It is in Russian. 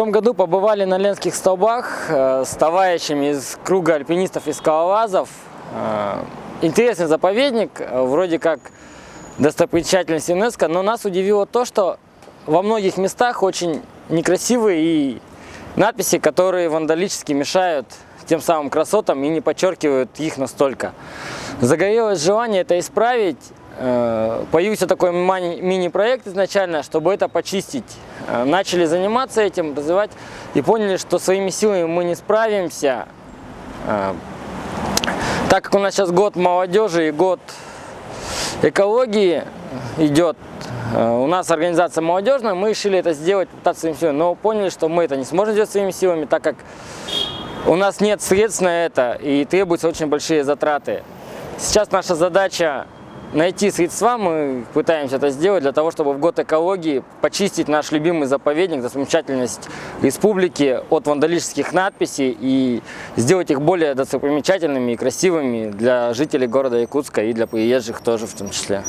том году побывали на Ленских столбах с товарищами из круга альпинистов и скалолазов. Интересный заповедник, вроде как достопримечательность ЮНЕСКО, но нас удивило то, что во многих местах очень некрасивые и надписи, которые вандалически мешают тем самым красотам и не подчеркивают их настолько. Загорелось желание это исправить. Появился такой мини-проект изначально, чтобы это почистить. Начали заниматься этим, развивать и поняли, что своими силами мы не справимся. Так как у нас сейчас год молодежи и год экологии идет, у нас организация молодежная, мы решили это сделать, пытаться своими силами, но поняли, что мы это не сможем сделать своими силами, так как у нас нет средств на это и требуются очень большие затраты. Сейчас наша задача найти средства, мы пытаемся это сделать для того, чтобы в год экологии почистить наш любимый заповедник, достопримечательность республики от вандалических надписей и сделать их более достопримечательными и красивыми для жителей города Якутска и для приезжих тоже в том числе.